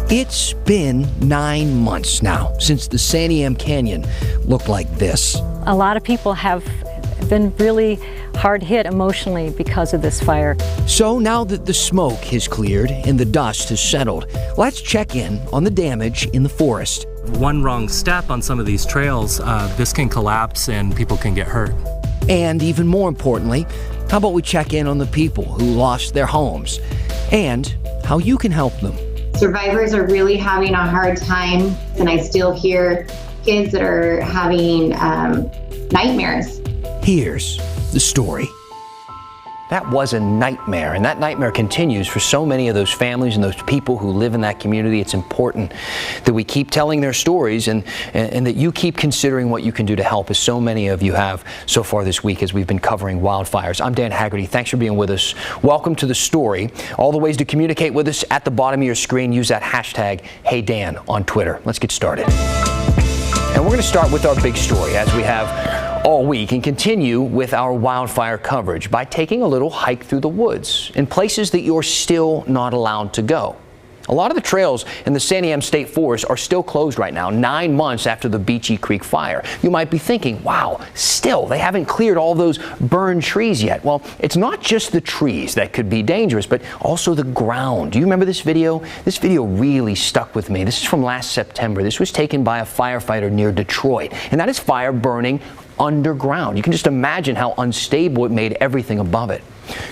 It's been 9 months now since the Santiam Canyon looked like this. A lot of people have been really hard hit emotionally because of this fire. So now that the smoke has cleared and the dust has settled, let's check in on the damage in the forest. One wrong step on some of these trails, this can collapse and people can get hurt. And even more importantly, how about we check in on the people who lost their homes and how you can help them. Survivors are really having a hard time, and I still hear kids that are having nightmares. Here's the story. That was a nightmare, and that nightmare continues for so many of those families and those people who live in that community. It's important that we keep telling their stories and that you keep considering what you can do to help, as so many of you have so far this week as we've been covering wildfires. I'm Dan Haggerty. Thanks for being with us. Welcome to The Story. All the ways to communicate with us at the bottom of your screen. Use that hashtag HeyDan on Twitter. Let's get started. And we're going to start with our big story, as we have all week, and continue with our wildfire coverage by taking a little hike through the woods in places that you're still not allowed to go. A lot of the trails in the Santiam State Forest are still closed right now, 9 months after the Beachy Creek fire. You might be thinking, wow, still, they haven't cleared all those burned trees yet. Well, it's not just the trees that could be dangerous, but also the ground. Do you remember this video? This video really stuck with me. This is from last September. This was taken by a firefighter near Detroit, and that is fire burning underground. You can just imagine how unstable it made everything above it.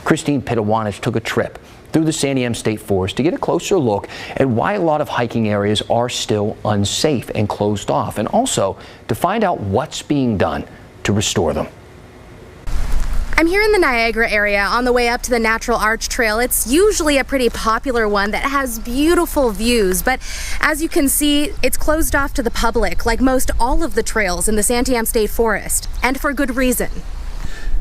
Christine Pitawanich took a trip through the Santiam State Forest to get a closer look at why a lot of hiking areas are still unsafe and closed off, and also to find out what's being done to restore them. I'm here in the Niagara area on the way up to the Natural Arch Trail. It's usually a pretty popular one that has beautiful views, but as you can see, it's closed off to the public, like most all of the trails in the Santiam State Forest, and for good reason.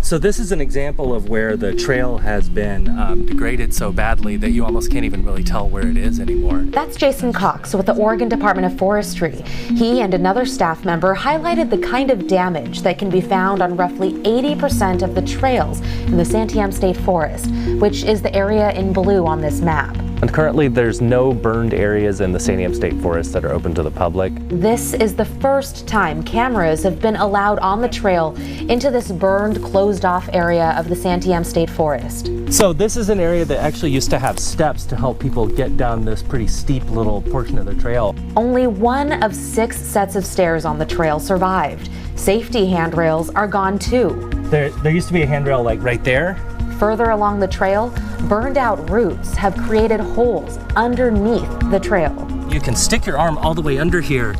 So this is an example of where the trail has been degraded so badly that you almost can't even really tell where it is anymore. That's Jason Cox with the Oregon Department of Forestry. He and another staff member highlighted the kind of damage that can be found on roughly 80% of the trails in the Santiam State Forest, which is the area in blue on this map. And currently there's no burned areas in the Santiam State Forest that are open to the public. This is the first time cameras have been allowed on the trail into this burned, closed-off area of the Santiam State Forest. So this is an area that actually used to have steps to help people get down this pretty steep little portion of the trail. Only 1 of 6 sets of stairs on the trail survived. Safety handrails are gone too. There used to be a handrail like right there. Further along the trail, burned out roots have created holes underneath the trail. You can stick your arm all the way under here,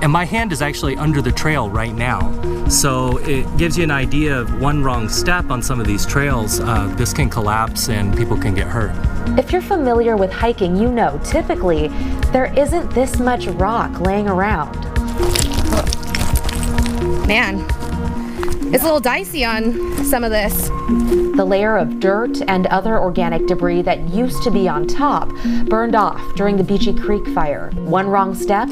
and my hand is actually under the trail right now. So it gives you an idea of one wrong step on some of these trails. This can collapse and people can get hurt. If you're familiar with hiking, you know typically there isn't this much rock laying around. Man, it's a little dicey on some of this. The layer of dirt and other organic debris that used to be on top burned off during the Beachy Creek fire. One wrong step,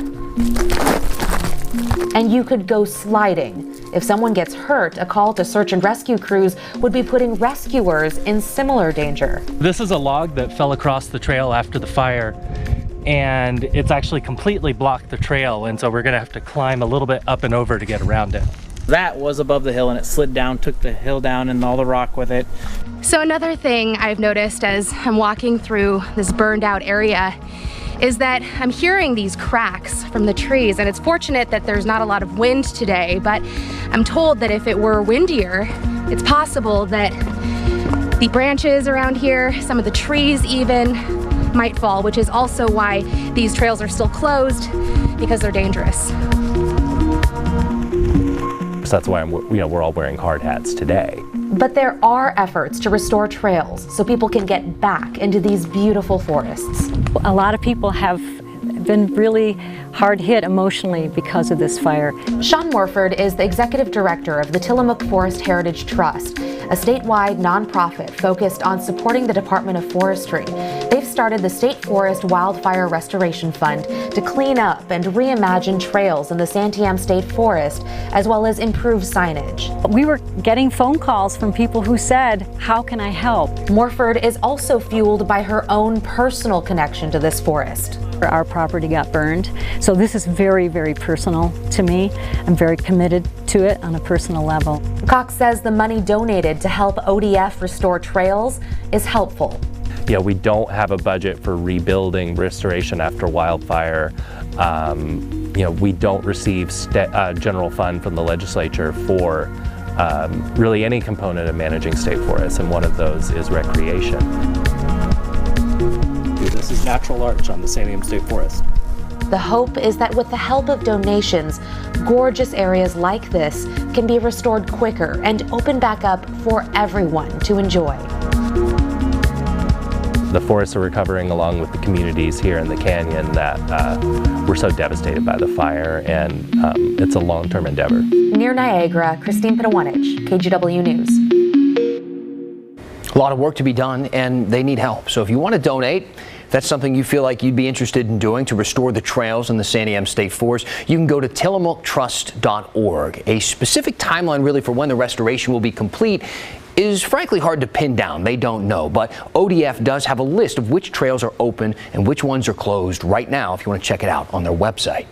and you could go sliding. If someone gets hurt, a call to search and rescue crews would be putting rescuers in similar danger. This is a log that fell across the trail after the fire, and it's actually completely blocked the trail, and so we're gonna have to climb a little bit up and over to get around it. That was above the hill and it slid down, took the hill down and all the rock with it. So another thing I've noticed as I'm walking through this burned out area is that I'm hearing these cracks from the trees, and it's fortunate that there's not a lot of wind today, but I'm told that if it were windier, it's possible that the branches around here, some of the trees even, might fall, which is also why these trails are still closed, because they're dangerous. So that's why we're all wearing hard hats today. But there are efforts to restore trails so people can get back into these beautiful forests. A lot of people have been really hard hit emotionally because of this fire. Sean Morford is the executive director of the Tillamook Forest Heritage Trust, a statewide nonprofit focused on supporting the Department of Forestry. They've started the State Forest Wildfire Restoration Fund to clean up and reimagine trails in the Santiam State Forest, as well as improve signage. We were getting phone calls from people who said, how can I help? Morford is also fueled by her own personal connection to this forest. Our property got burned, so this is very, very personal to me. I'm very committed to it on a personal level. Cox says the money donated to help ODF restore trails is helpful. Yeah, we don't have a budget for rebuilding restoration after wildfire. We don't receive general fund from the legislature for really any component of managing state forests, and one of those is recreation. This is natural arch on the Santiam State Forest. The hope is that with the help of donations, gorgeous areas like this can be restored quicker and open back up for everyone to enjoy. The forests are recovering along with the communities here in the canyon that were so devastated by the fire, and it's a long-term endeavor. Near Niagara, Christine Pinawanich, KGW News. A lot of work to be done, and they need help. So if you want to donate, if that's something you feel like you'd be interested in doing to restore the trails in the Santiam State Forest, you can go to tillamooktrust.org. A specific timeline really for when the restoration will be complete is frankly hard to pin down. They don't know, but ODF does have a list of which trails are open and which ones are closed right now if you want to check it out on their website.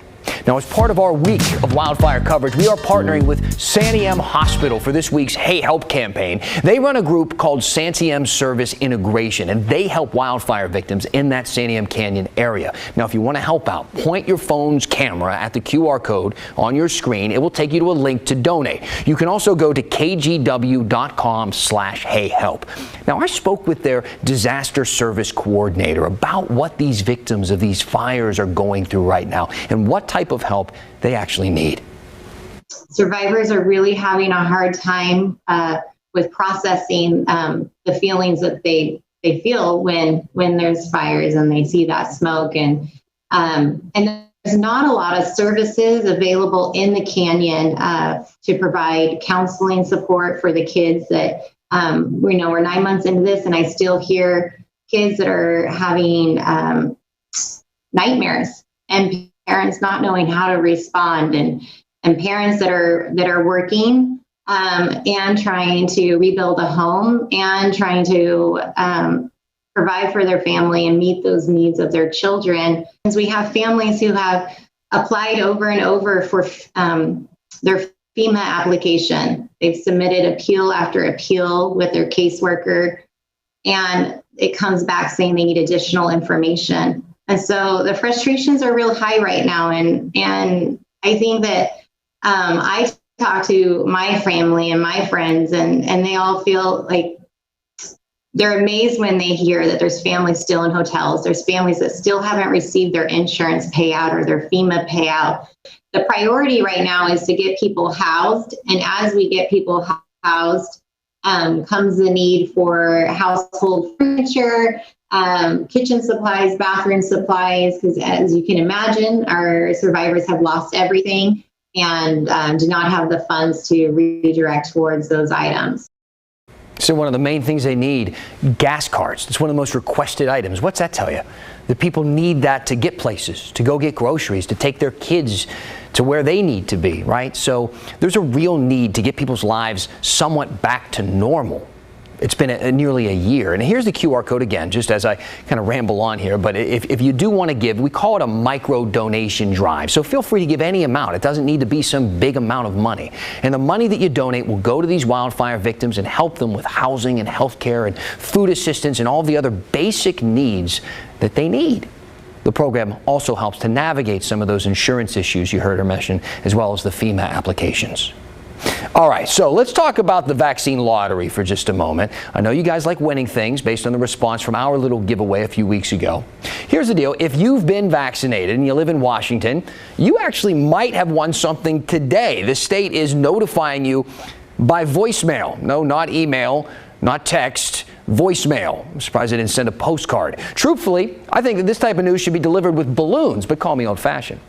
Now, as part of our week of wildfire coverage, we are partnering with Santiam Hospital for this week's Hey Help campaign. They run a group called Santiam Service Integration, and they help wildfire victims in that Santiam Canyon area. Now, if you want to help out, point your phone's camera at the QR code on your screen. It will take you to a link to donate. You can also go to kgw.com/heyhelp. Now, I spoke with their disaster service coordinator about what these victims of these fires are going through right now and what type of help they actually need. Survivors are really having a hard time with processing the feelings that they feel when there's fires and they see that smoke, and there's not a lot of services available in the canyon to provide counseling support for the kids that we're 9 months into this, and I still hear kids that are having nightmares, and parents not knowing how to respond, and parents that are working and trying to rebuild a home and trying to provide for their family and meet those needs of their children. As we have families who have applied over and over for their FEMA application. They've submitted appeal after appeal with their caseworker, and it comes back saying they need additional information. And so the frustrations are real high right now. And I think that I talk to my family and my friends, and they all feel like they're amazed when they hear that there's families still in hotels. There's families that still haven't received their insurance payout or their FEMA payout. The priority right now is to get people housed. And as we get people housed, comes the need for household furniture, kitchen supplies, bathroom supplies, because as you can imagine, our survivors have lost everything and do not have the funds to redirect towards those items. So one of the main things they need, gas cards. It's one of the most requested items. What's that tell you? The people need that to get places, to go get groceries, to take their kids to where they need to be, right? So there's a real need to get people's lives somewhat back to normal. It's been nearly a year. And here's the QR code again, just as I kind of ramble on here. But if you do want to give, we call it a micro donation drive. So feel free to give any amount. It doesn't need to be some big amount of money. And the money that you donate will go to these wildfire victims and help them with housing and health care and food assistance and all the other basic needs that they need. The program also helps to navigate some of those insurance issues you heard her mention, as well as the FEMA applications. All right, so let's talk about the vaccine lottery for just a moment. I know you guys like winning things based on the response from our little giveaway a few weeks ago. Here's the deal. If you've been vaccinated and you live in Washington, you actually might have won something today. The state is notifying you by voicemail. No, not email, not text, voicemail. I'm surprised they didn't send a postcard. Truthfully, I think that this type of news should be delivered with balloons, but call me old-fashioned.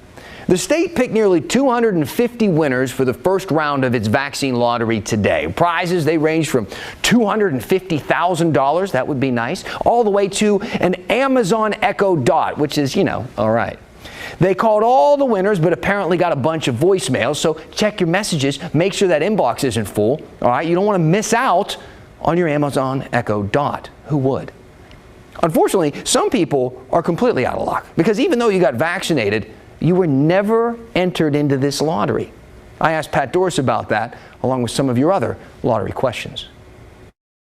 The state picked nearly 250 winners for the first round of its vaccine lottery today. Prizes, they range from $250,000, that would be nice, all the way to an Amazon Echo Dot, which is, all right. They called all the winners, but apparently got a bunch of voicemails, so check your messages. Make sure that inbox isn't full, all right? You don't want to miss out on your Amazon Echo Dot. Who would? Unfortunately, some people are completely out of luck because even though you got vaccinated, you were never entered into this lottery. I asked Pat Doris about that, along with some of your other lottery questions.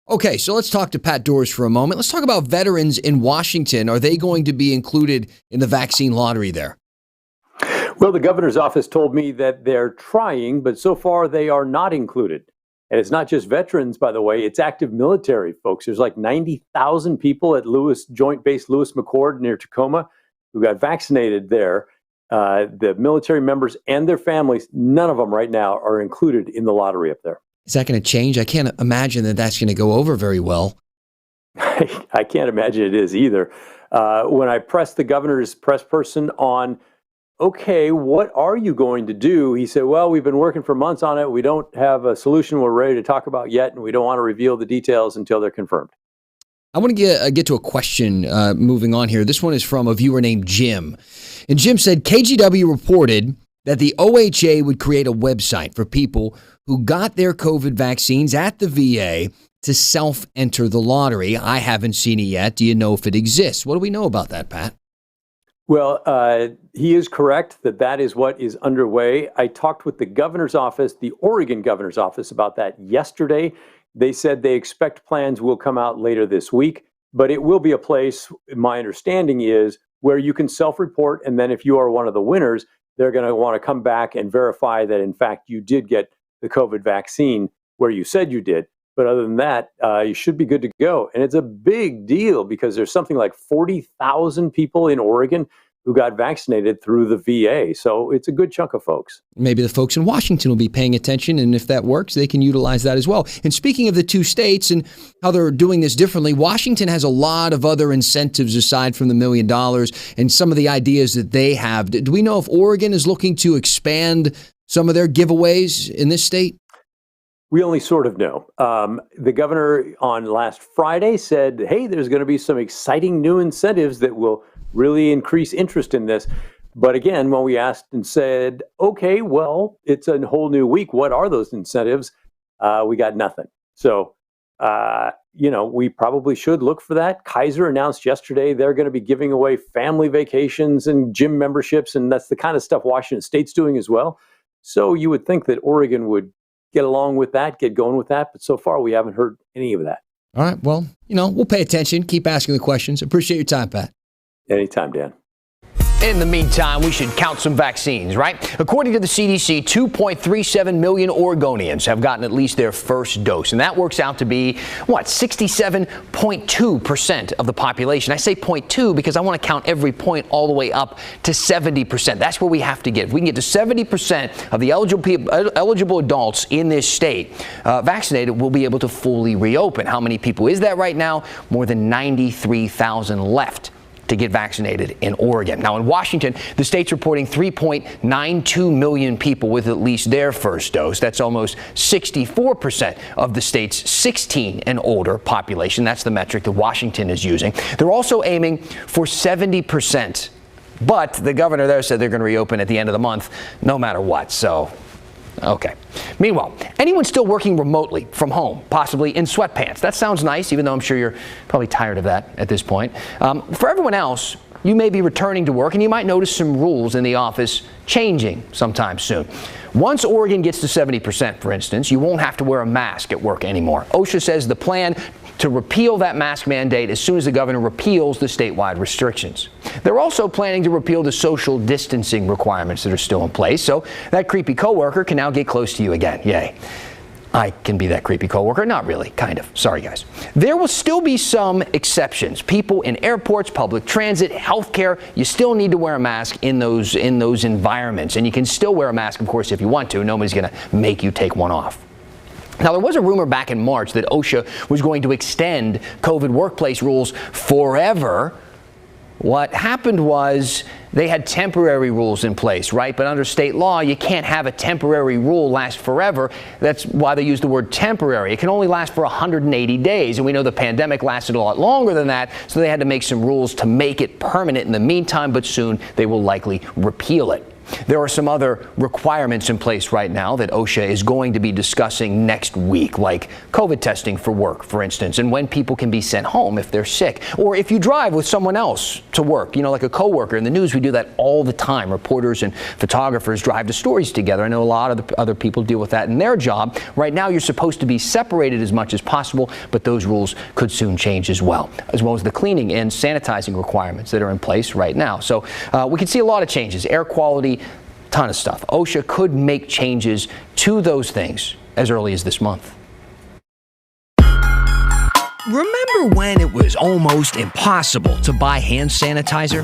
Okay, so let's talk to Pat Doris for a moment. Let's talk about veterans in Washington. Are they going to be included in the vaccine lottery there? Well, the governor's office told me that they're trying, but so far they are not included. And it's not just veterans, by the way, it's active military folks. There's like 90,000 people at Joint Base Lewis McChord near Tacoma who got vaccinated there. The military members and their families, none of them right now are included in the lottery up there. Is that going to change? I can't imagine that that's going to go over very well. I can't imagine it is either. When I pressed the governor's press person on, okay, what are you going to do? He said, well, we've been working for months on it. We don't have a solution we're ready to talk about yet, and we don't want to reveal the details until they're confirmed. I want to get to a question moving on here. This one is from a viewer named Jim. And Jim said, KGW reported that the OHA would create a website for people who got their COVID vaccines at the VA to self-enter the lottery. I haven't seen it yet. Do you know if it exists? What do we know about that, Pat? Well, he is correct that is what is underway. I talked with the governor's office, the Oregon governor's office, about that yesterday. They said they expect plans will come out later this week, but it will be a place, my understanding is, where you can self-report, and then if you are one of the winners, they're going to want to come back and verify that, in fact, you did get the COVID vaccine where you said you did. But other than that, you should be good to go. And it's a big deal because there's something like 40,000 people in Oregon who got vaccinated through the VA. So it's a good chunk of folks. Maybe the folks in Washington will be paying attention, and if that works, they can utilize that as well. And speaking of the two states and how they're doing this differently, Washington has a lot of other incentives aside from the $1 million and some of the ideas that they have. Do we know if Oregon is looking to expand some of their giveaways in this state? We only sort of know. The governor on last Friday said, hey, there's going to be some exciting new incentives that will really increase interest in this. But again, when we asked and said, okay, well, it's a whole new week. What are those incentives? We got nothing. So, we probably should look for that. Kaiser announced yesterday they're going to be giving away family vacations and gym memberships. And that's the kind of stuff Washington State's doing as well. So you would think that Oregon would get along with that, get going with that. But so far, we haven't heard any of that. All right. Well, we'll pay attention. Keep asking the questions. Appreciate your time, Pat. Anytime, Dan. In the meantime, we should count some vaccines, right? According to the CDC, 2.37 million Oregonians have gotten at least their first dose. And that works out to be, 67.2% of the population. I say 0.2 because I want to count every point all the way up to 70%. That's where we have to get. If we can get to 70% of the eligible adults in this state vaccinated, we'll be able to fully reopen. How many people is that right now? More than 93,000 left to get vaccinated in Oregon. Now in Washington, the state's reporting 3.92 million people with at least their first dose. That's almost 64% of the state's 16 and older population. That's the metric that Washington is using. They're also aiming for 70%. But the governor there said they're going to reopen at the end of the month, no matter what. So, okay. Meanwhile, anyone still working remotely from home, possibly in sweatpants? That sounds nice, even though I'm sure you're probably tired of that at this point. For everyone else, you may be returning to work and you might notice some rules in the office changing sometime soon. Once Oregon gets to 70%, for instance, you won't have to wear a mask at work anymore. OSHA says the plan to repeal that mask mandate as soon as the governor repeals the statewide restrictions. They're also planning to repeal the social distancing requirements that are still in place, so that creepy coworker can now get close to you again. Yay. I can be that creepy coworker. Not really, kind of. Sorry, guys. There will still be some exceptions. People in airports, public transit, healthcare, you still need to wear a mask in those environments. And you can still wear a mask, of course, if you want to. Nobody's going to make you take one off. Now, there was a rumor back in March that OSHA was going to extend COVID workplace rules forever. What happened was they had temporary rules in place, right? But under state law, you can't have a temporary rule last forever. That's why they use the word temporary. It can only last for 180 days, and we know the pandemic lasted a lot longer than that, so they had to make some rules to make it permanent in the meantime, but soon they will likely repeal it. There are some other requirements in place right now that OSHA is going to be discussing next week, like COVID testing for work, for instance, and when people can be sent home if they're sick, or if you drive with someone else to work, like a coworker. In the news, we do that all the time. Reporters and photographers drive to stories together. I know a lot of other people deal with that in their job. Right now, you're supposed to be separated as much as possible, but those rules could soon change as well as the cleaning and sanitizing requirements that are in place right now. So we could see a lot of changes. Air quality, ton of stuff. OSHA could make changes to those things as early as this month. Remember when it was almost impossible to buy hand sanitizer?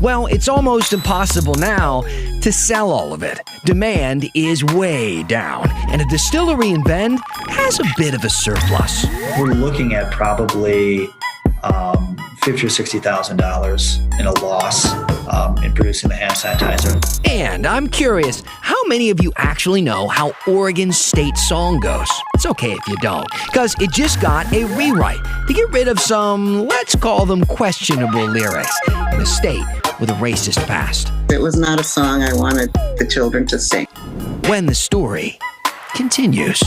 Well, it's almost impossible now to sell all of it. Demand is way down, and a distillery in Bend has a bit of a surplus. We're looking at probably $50,000 or $60,000 in a loss in producing the hand sanitizer. And I'm curious, how many of you actually know how Oregon's state song goes? It's okay if you don't, because it just got a rewrite to get rid of some, let's call them questionable lyrics, in a state with a racist past. It was not a song I wanted the children to sing. When the story continues.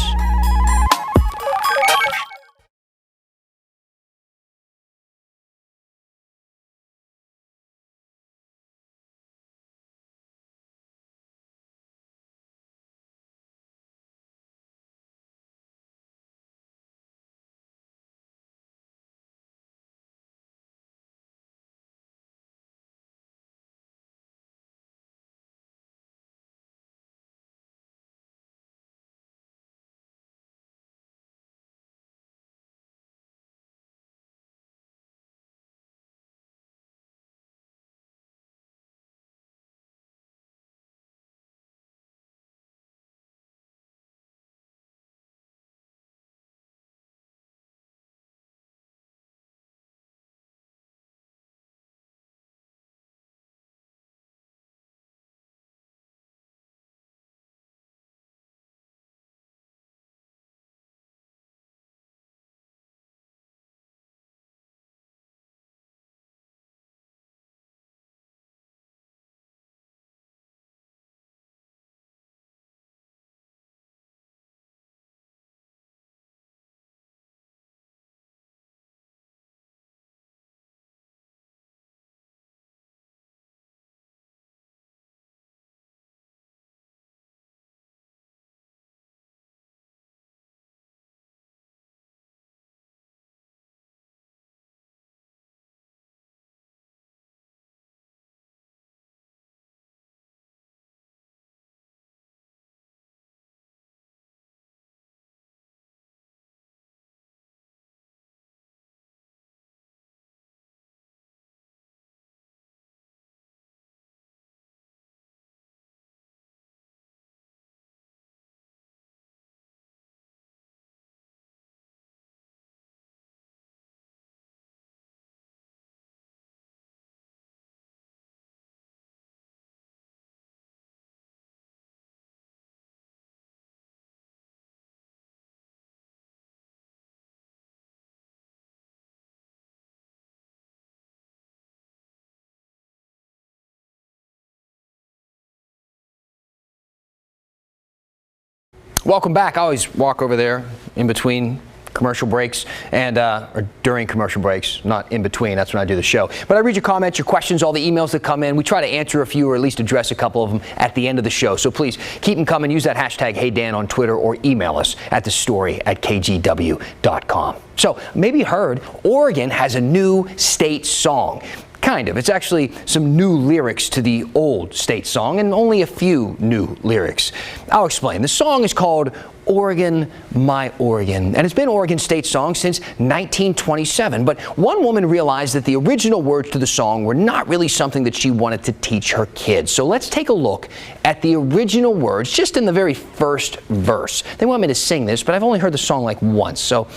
Welcome back. I always walk over there in between commercial breaks and or during commercial breaks, not in between. That's when I do the show. But I read your comments, your questions, all the emails that come in. We try to answer a few or at least address a couple of them at the end of the show. So please keep them coming. Use that hashtag HeyDan on Twitter or email us at thestory@kgw.com. So maybe you heard Oregon has a new state song. Kind of. It's actually some new lyrics to the old state song and only a few new lyrics. I'll explain. The song is called Oregon, My Oregon, and it's been Oregon's state song since 1927. But one woman realized that the original words to the song were not really something that she wanted to teach her kids. So let's take a look at the original words just in the very first verse. They want me to sing this, but I've only heard the song like once, so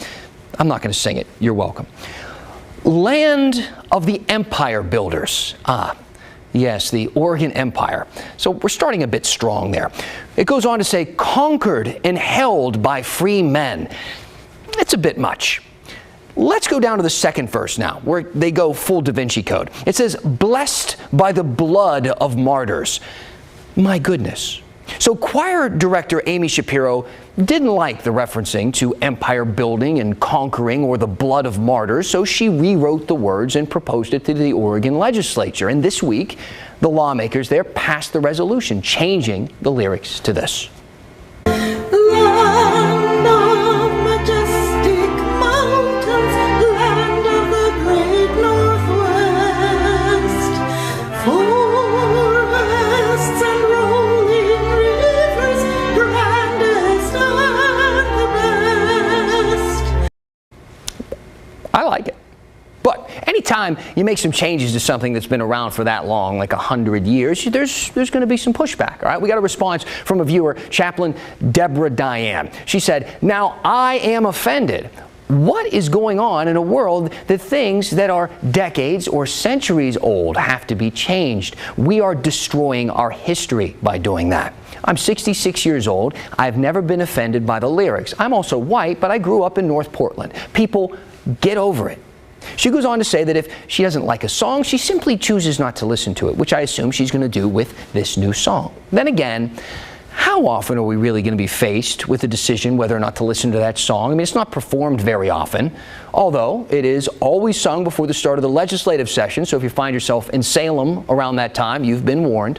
I'm not going to sing it. You're welcome. Land of the empire builders. Yes, the Oregon Empire. So we're starting a bit strong there. It goes on to say, conquered and held by free men. It's a bit much. Let's go down to the second verse now, where they go full Da Vinci Code. It says, blessed by the blood of martyrs. My goodness. So choir director Amy Shapiro didn't like the referencing to empire building and conquering or the blood of martyrs, so she rewrote the words and proposed it to the Oregon legislature. And this week, the lawmakers there passed the resolution, changing the lyrics to this. Land of majestic mountains, land of the great Northwest, forests and rolling rivers, grandest and the best. I like it. But anytime you make some changes to something that's been around for that long, like 100 years, there's going to be some pushback, all right? We got a response from a viewer, Chaplain Deborah Diane. She said, now I am offended. What is going on in a world that things that are decades or centuries old have to be changed? We are destroying our history by doing that. I'm 66 years old. I've never been offended by the lyrics. I'm also white, but I grew up in North Portland. People, get over it. She goes on to say that if she doesn't like a song, she simply chooses not to listen to it, which I assume she's going to do with this new song. Then again, how often are we really going to be faced with a decision whether or not to listen to that song? I mean, it's not performed very often, although it is always sung before the start of the legislative session, so if you find yourself in Salem around that time, you've been warned.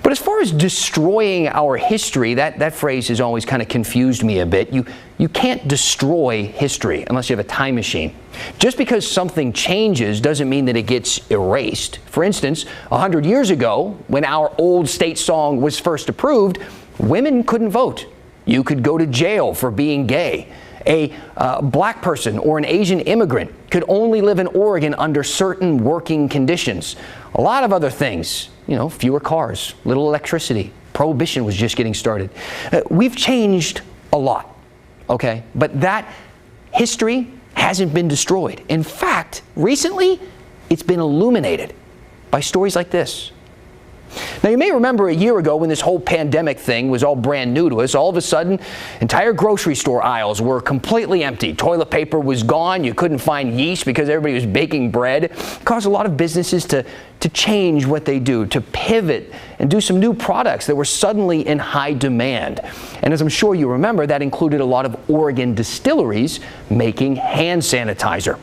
But as far as destroying our history, that phrase has always kind of confused me a bit. You can't destroy history unless you have a time machine. Just because something changes doesn't mean that it gets erased. For instance, 100 years ago, when our old state song was first approved, women couldn't vote. You could go to jail for being gay. A black person or an Asian immigrant could only live in Oregon under certain working conditions. A lot of other things, you know, fewer cars, little electricity. Prohibition was just getting started. We've changed a lot, okay? But that history hasn't been destroyed. In fact, recently, it's been illuminated by stories like this. Now, you may remember a year ago when this whole pandemic thing was all brand new to us, all of a sudden, entire grocery store aisles were completely empty. Toilet paper was gone. You couldn't find yeast because everybody was baking bread. It caused a lot of businesses to change what they do, to pivot and do some new products that were suddenly in high demand. And as I'm sure you remember, that included a lot of Oregon distilleries making hand sanitizer.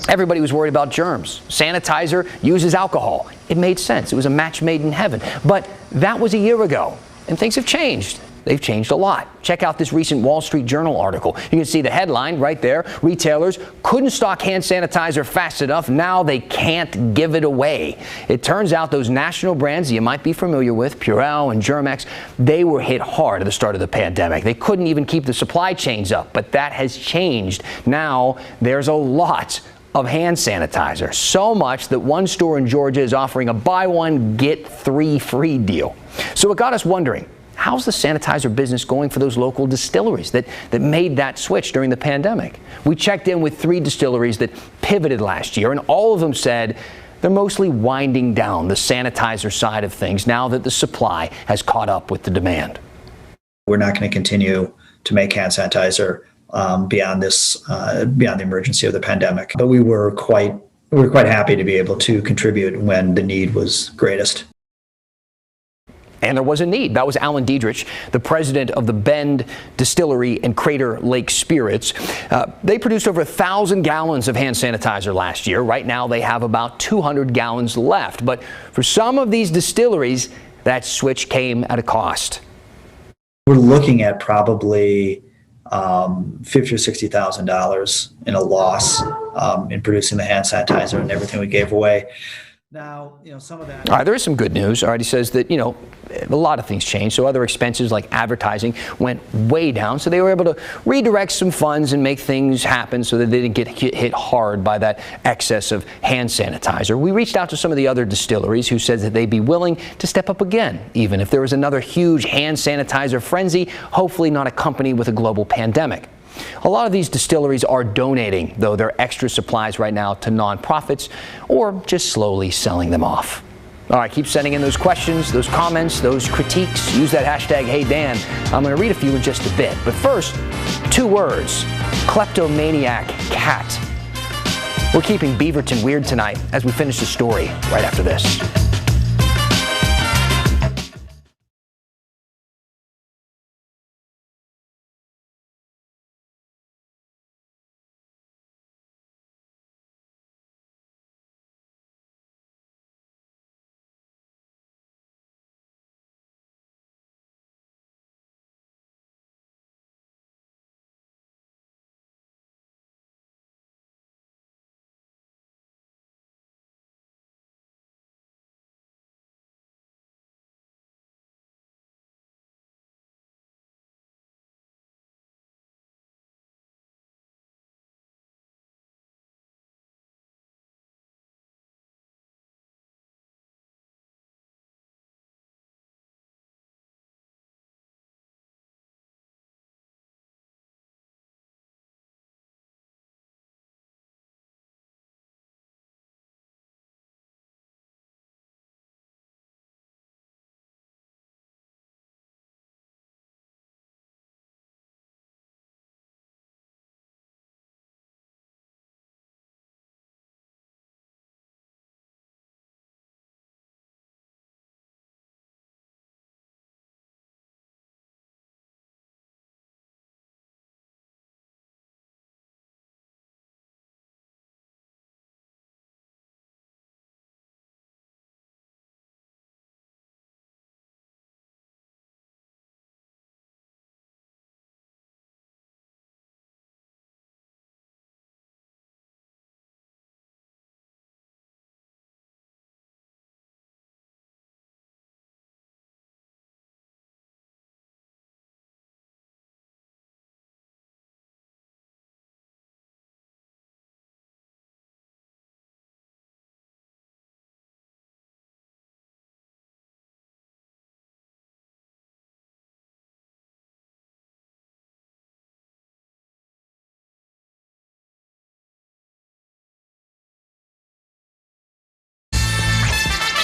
Everybody was worried about germs. Sanitizer uses alcohol. It made sense. It was a match made in heaven. But that was a year ago, and things have changed. They've changed a lot. Check out this recent Wall Street Journal article. You can see the headline right there. Retailers couldn't stock hand sanitizer fast enough. Now they can't give it away. It turns out those national brands you might be familiar with, Purell and Germex, they were hit hard at the start of the pandemic. They couldn't even keep the supply chains up, but that has changed. Now there's a lot of hand sanitizer. So much that one store in Georgia is offering a buy one, get three free deal. So it got us wondering, how's the sanitizer business going for those local distilleries that made that switch during the pandemic? We checked in with 3 distilleries that pivoted last year, and all of them said they're mostly winding down the sanitizer side of things now that the supply has caught up with the demand. We're not going to continue to make hand sanitizer beyond the emergency of the pandemic. But we were quite happy to be able to contribute when the need was greatest. And there was a need. That was Alan Diedrich, the president of the Bend Distillery and Crater Lake Spirits. They produced over 1,000 gallons of hand sanitizer last year. Right now, they have about 200 gallons left. But for some of these distilleries, that switch came at a cost. We're looking at probably $50,000 or $60,000 in a loss in producing the hand sanitizer and everything we gave away. Now, some of that. All right, there is some good news. All right, he says that, a lot of things changed. So other expenses like advertising went way down. So they were able to redirect some funds and make things happen so that they didn't get hit hard by that excess of hand sanitizer. We reached out to some of the other distilleries who said that they'd be willing to step up again, even if there was another huge hand sanitizer frenzy, hopefully not accompanied with a global pandemic. A lot of these distilleries are donating, though, their extra supplies right now to nonprofits or just slowly selling them off. All right, keep sending in those questions, those comments, those critiques. Use that hashtag #HeyDan. I'm going to read a few in just a bit. But first, 2 words: kleptomaniac cat. We're keeping Beaverton weird tonight as we finish the story right after this.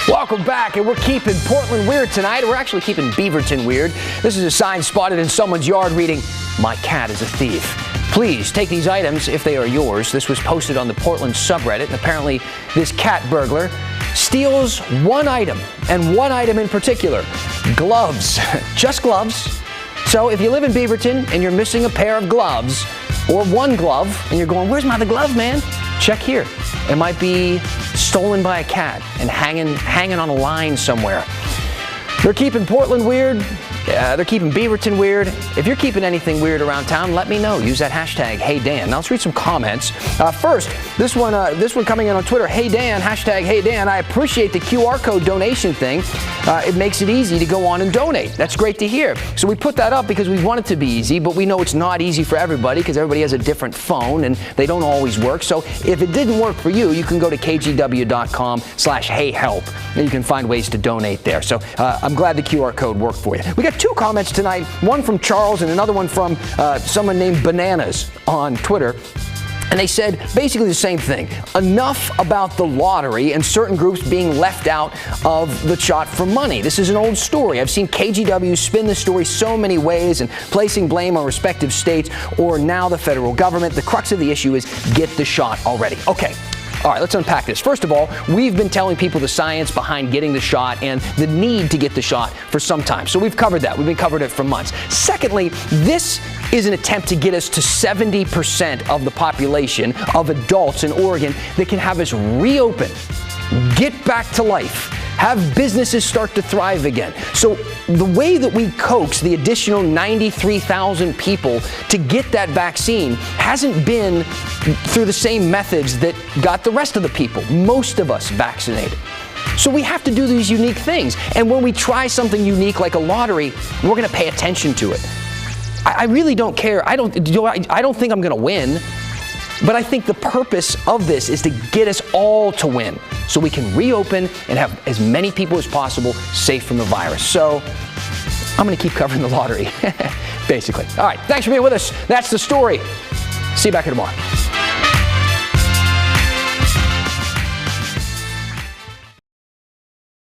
Welcome back, and we're keeping Portland weird tonight. We're actually keeping Beaverton weird. This is a sign spotted in someone's yard reading, "My cat is a thief." Please take these items if they are yours. This was posted on the Portland subreddit, and apparently this cat burglar steals one item, and one item in particular: gloves. Just gloves. So if you live in Beaverton and you're missing a pair of gloves, or one glove, and you're going, "Where's my other glove, man?" Check here. It might be stolen by a cat and hanging on a line somewhere. They're keeping Portland weird. They're keeping Beaverton weird. If you're keeping anything weird around town, let me know. Use that hashtag #HeyDan. Now let's read some comments. First, this one coming in on Twitter. "Hey Dan, hashtag #HeyDan. I appreciate the QR code donation thing. It makes it easy to go on and donate." That's great to hear. So we put that up because we want it to be easy, but we know it's not easy for everybody because everybody has a different phone and they don't always work. So if it didn't work for you, you can go to kgw.com/heyhelp and you can find ways to donate there. So I'm glad the QR code worked for you. We got 2 comments tonight, one from Charles and another one from someone named Bananas on Twitter. And they said basically the same thing. Enough about the lottery and certain groups being left out of the shot for money. This is an old story. I've seen KGW spin the story so many ways and placing blame on respective states or now the federal government. The crux of the issue is get the shot already. Okay. All right, let's unpack this. First of all, we've been telling people the science behind getting the shot and the need to get the shot for some time. So we've covered that. We've been covering it for months. Secondly, this is an attempt to get us to 70% of the population of adults in Oregon that can have us reopen, get back to life, have businesses start to thrive again. So the way that we coax the additional 93,000 people to get that vaccine hasn't been through the same methods that got the rest of the people, most of us, vaccinated. So we have to do these unique things. And when we try something unique like a lottery, we're going to pay attention to it. I really don't care. I don't think I'm going to win. But I think the purpose of this is to get us all to win so we can reopen and have as many people as possible safe from the virus. So I'm going to keep covering the lottery, basically. All right, thanks for being with us. That's the story. See you back here tomorrow.